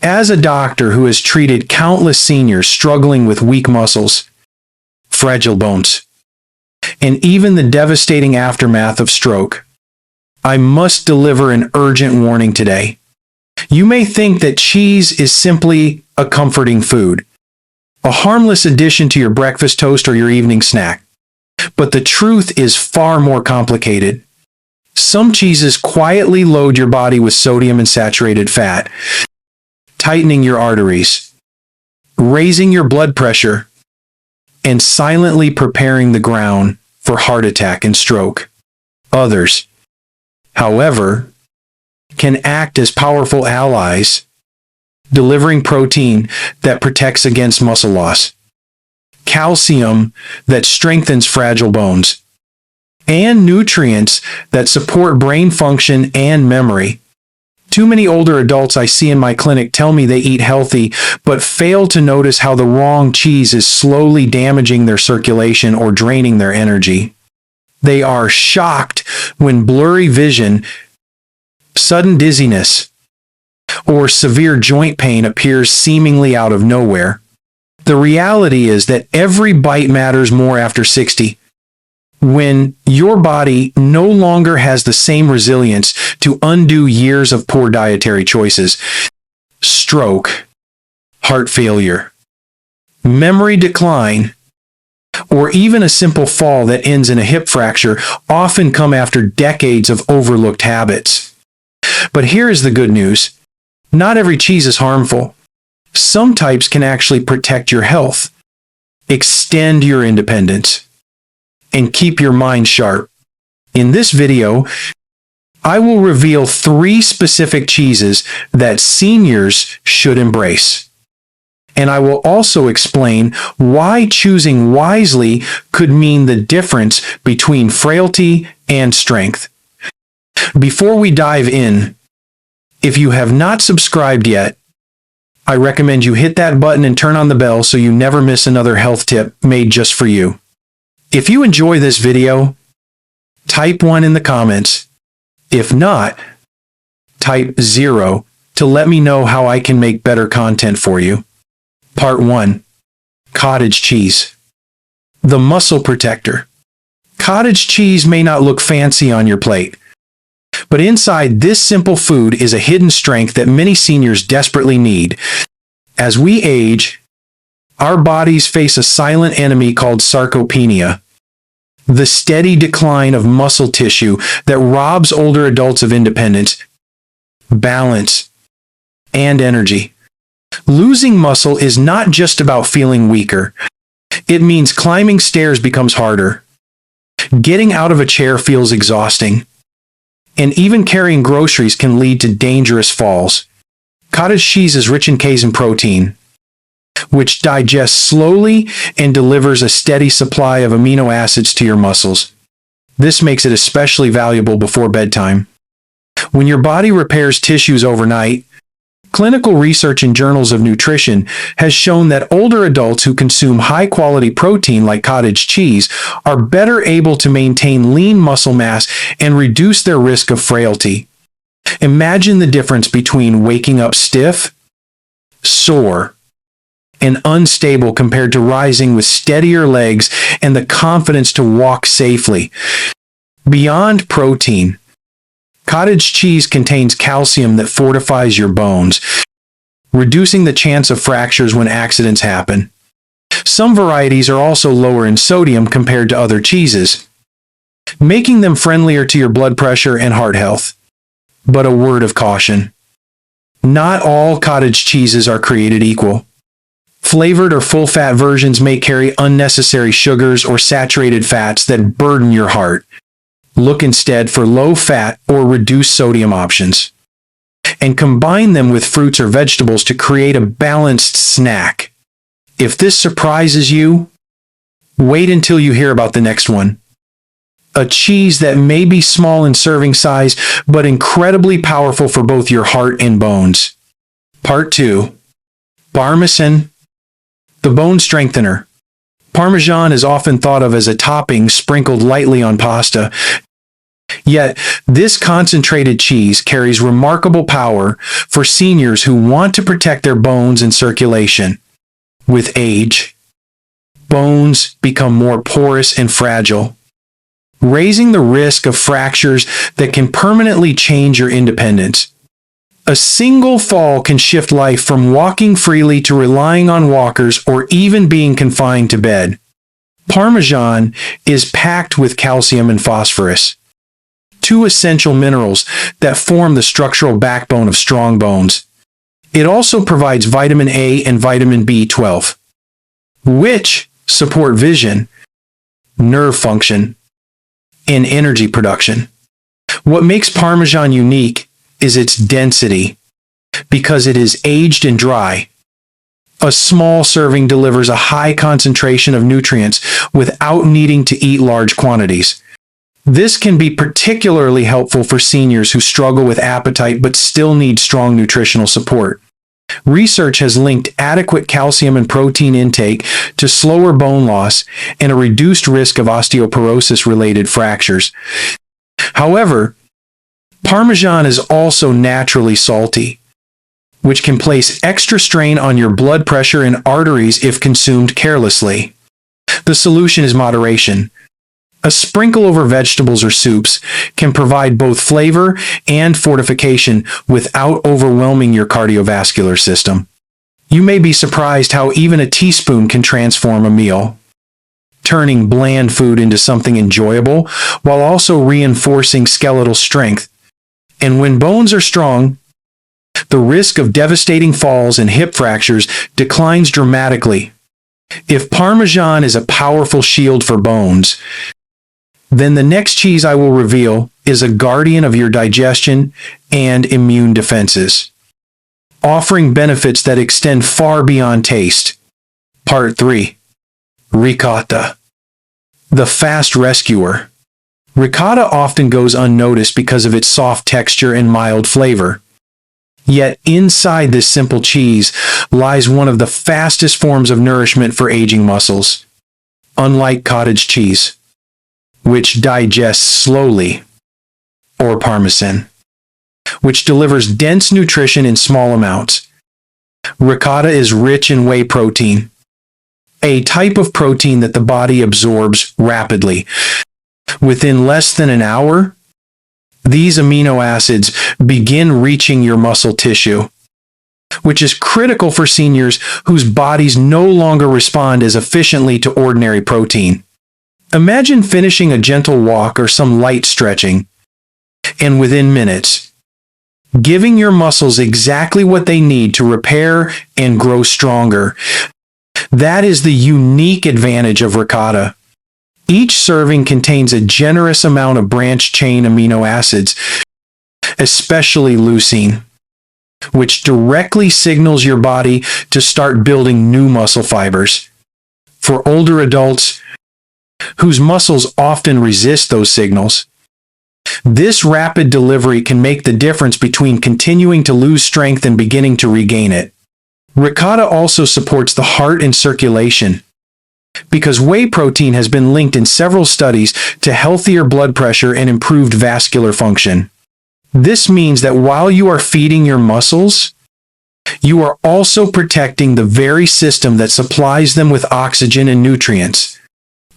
As a doctor who has treated countless seniors struggling with weak muscles, fragile bones, and even the devastating aftermath of stroke, I must deliver an urgent warning today. You may think that cheese is simply a comforting food, a harmless addition to your breakfast toast or your evening snack. But the truth is far more complicated. Some cheeses quietly load your body with sodium and saturated fat, tightening your arteries, raising your blood pressure, and silently preparing the ground for heart attack and stroke. Others, however, can act as powerful allies, delivering protein that protects against muscle loss, calcium that strengthens fragile bones, and nutrients that support brain function and memory. Too many older adults I see in my clinic tell me they eat healthy, but fail to notice how the wrong cheese is slowly damaging their circulation or draining their energy. They are shocked when blurry vision, sudden dizziness, or severe joint pain appears seemingly out of nowhere. The reality is that every bite matters more after 60. When your body no longer has the same resilience to undo years of poor dietary choices, stroke, heart failure, memory decline, or even a simple fall that ends in a hip fracture often come after decades of overlooked habits. But here is the good news. Not every cheese is harmful. Some types can actually protect your health, extend your independence, and keep your mind sharp. In this video, I will reveal 3 specific cheeses that seniors should embrace. And I will also explain why choosing wisely could mean the difference between frailty and strength. Before we dive in, if you have not subscribed yet, I recommend you hit that button and turn on the bell so you never miss another health tip made just for you. If you enjoy this video, type 1 in the comments. If not, type 0 to let me know how I can make better content for you. Part 1. Cottage cheese. The muscle protector. Cottage cheese may not look fancy on your plate, but inside this simple food is a hidden strength that many seniors desperately need. As we age, our bodies face a silent enemy called sarcopenia, the steady decline of muscle tissue that robs older adults of independence, balance, and energy. Losing muscle is not just about feeling weaker. It means climbing stairs becomes harder, getting out of a chair feels exhausting, and even carrying groceries can lead to dangerous falls. Cottage cheese is rich in casein protein, which digests slowly and delivers a steady supply of amino acids to your muscles. This makes it especially valuable before bedtime. When your body repairs tissues overnight, clinical research in journals of nutrition has shown that older adults who consume high-quality protein like cottage cheese are better able to maintain lean muscle mass and reduce their risk of frailty. Imagine the difference between waking up stiff, sore, and unstable compared to rising with steadier legs and the confidence to walk safely. Beyond protein, cottage cheese contains calcium that fortifies your bones, reducing the chance of fractures when accidents happen. Some varieties are also lower in sodium compared to other cheeses, making them friendlier to your blood pressure and heart health. But a word of caution. Not all cottage cheeses are created equal. Flavored or full-fat versions may carry unnecessary sugars or saturated fats that burden your heart. Look instead for low-fat or reduced sodium options, and combine them with fruits or vegetables to create a balanced snack. If this surprises you, wait until you hear about the next one. A cheese that may be small in serving size, but incredibly powerful for both your heart and bones. Part 2. Parmesan, the bone strengthener. Parmesan is often thought of as a topping sprinkled lightly on pasta. Yet, this concentrated cheese carries remarkable power for seniors who want to protect their bones and circulation. With age, bones become more porous and fragile, raising the risk of fractures that can permanently change your independence. A single fall can shift life from walking freely to relying on walkers or even being confined to bed. Parmesan is packed with calcium and phosphorus, two essential minerals that form the structural backbone of strong bones. It also provides vitamin A and vitamin B12, which support vision, nerve function, and energy production. What makes Parmesan unique is its density. Because it is aged and dry, a small serving delivers a high concentration of nutrients without needing to eat large quantities. This can be particularly helpful for seniors who struggle with appetite but still need strong nutritional support. Research has linked adequate calcium and protein intake to slower bone loss and a reduced risk of osteoporosis-related fractures. However, Parmesan is also naturally salty, which can place extra strain on your blood pressure and arteries if consumed carelessly. The solution is moderation. A sprinkle over vegetables or soups can provide both flavor and fortification without overwhelming your cardiovascular system. You may be surprised how even a teaspoon can transform a meal, turning bland food into something enjoyable while also reinforcing skeletal strength. And when bones are strong, the risk of devastating falls and hip fractures declines dramatically. If Parmesan is a powerful shield for bones, then the next cheese I will reveal is a guardian of your digestion and immune defenses, offering benefits that extend far beyond taste. Part 3. Ricotta, the fast rescuer. Ricotta often goes unnoticed because of its soft texture and mild flavor. Yet inside this simple cheese lies one of the fastest forms of nourishment for aging muscles. Unlike cottage cheese, which digests slowly, or Parmesan, which delivers dense nutrition in small amounts, ricotta is rich in whey protein, a type of protein that the body absorbs rapidly. Within less than an hour, these amino acids begin reaching your muscle tissue, which is critical for seniors whose bodies no longer respond as efficiently to ordinary protein. Imagine finishing a gentle walk or some light stretching, and within minutes, giving your muscles exactly what they need to repair and grow stronger. That is the unique advantage of ricotta. Each serving contains a generous amount of branched-chain amino acids, especially leucine, which directly signals your body to start building new muscle fibers. For older adults whose muscles often resist those signals, this rapid delivery can make the difference between continuing to lose strength and beginning to regain it. Ricotta also supports the heart and circulation, because whey protein has been linked in several studies to healthier blood pressure and improved vascular function. This means that while you are feeding your muscles, you are also protecting the very system that supplies them with oxygen and nutrients.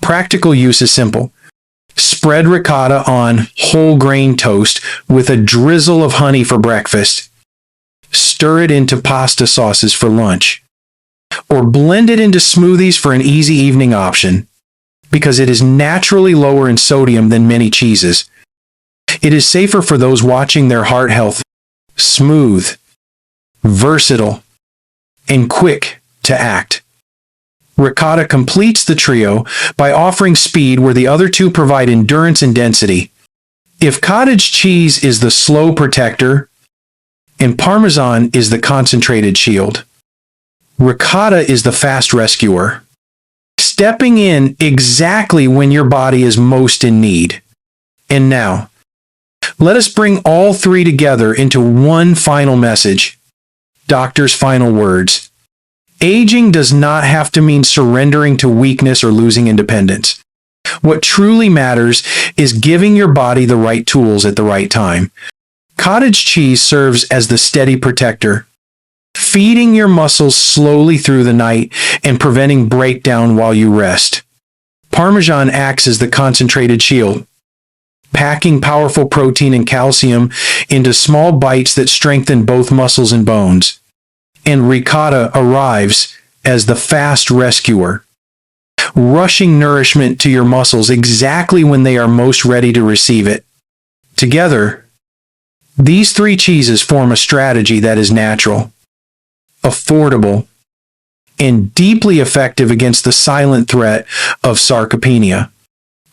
Practical use is simple. Spread ricotta on whole grain toast with a drizzle of honey for breakfast. Stir it into pasta sauces for lunch, or blend it into smoothies for an easy evening option, because it is naturally lower in sodium than many cheeses. It is safer for those watching their heart health. Smooth, versatile, and quick to act. Ricotta completes the trio by offering speed where the other two provide endurance and density. If cottage cheese is the slow protector and Parmesan is the concentrated shield, ricotta is the fast rescuer, stepping in exactly when your body is most in need. And now, let us bring all three together into one final message. Doctor's final words. Aging does not have to mean surrendering to weakness or losing independence. What truly matters is giving your body the right tools at the right time. Cottage cheese serves as the steady protector, feeding your muscles slowly through the night and preventing breakdown while you rest. Parmesan acts as the concentrated shield, packing powerful protein and calcium into small bites that strengthen both muscles and bones. And ricotta arrives as the fast rescuer, rushing nourishment to your muscles exactly when they are most ready to receive it. Together, these three cheeses form a strategy that is natural, affordable, and deeply effective against the silent threat of sarcopenia.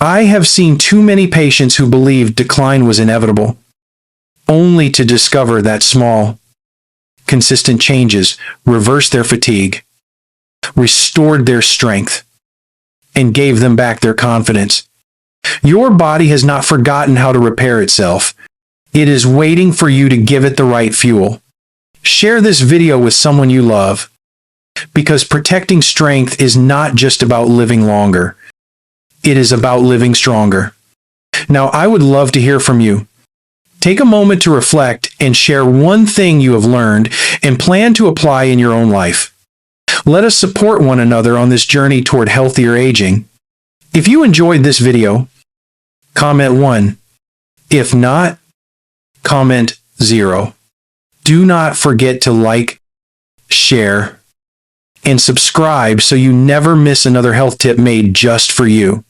I have seen too many patients who believed decline was inevitable, only to discover that small, consistent changes reversed their fatigue, restored their strength, and gave them back their confidence. Your body has not forgotten how to repair itself. It is waiting for you to give it the right fuel. Share this video with someone you love, because protecting strength is not just about living longer. It is about living stronger. Now, I would love to hear from you. Take a moment to reflect and share one thing you have learned and plan to apply in your own life. Let us support one another on this journey toward healthier aging. If you enjoyed this video, comment 1. If not, comment 0. Do not forget to like, share, and subscribe so you never miss another health tip made just for you.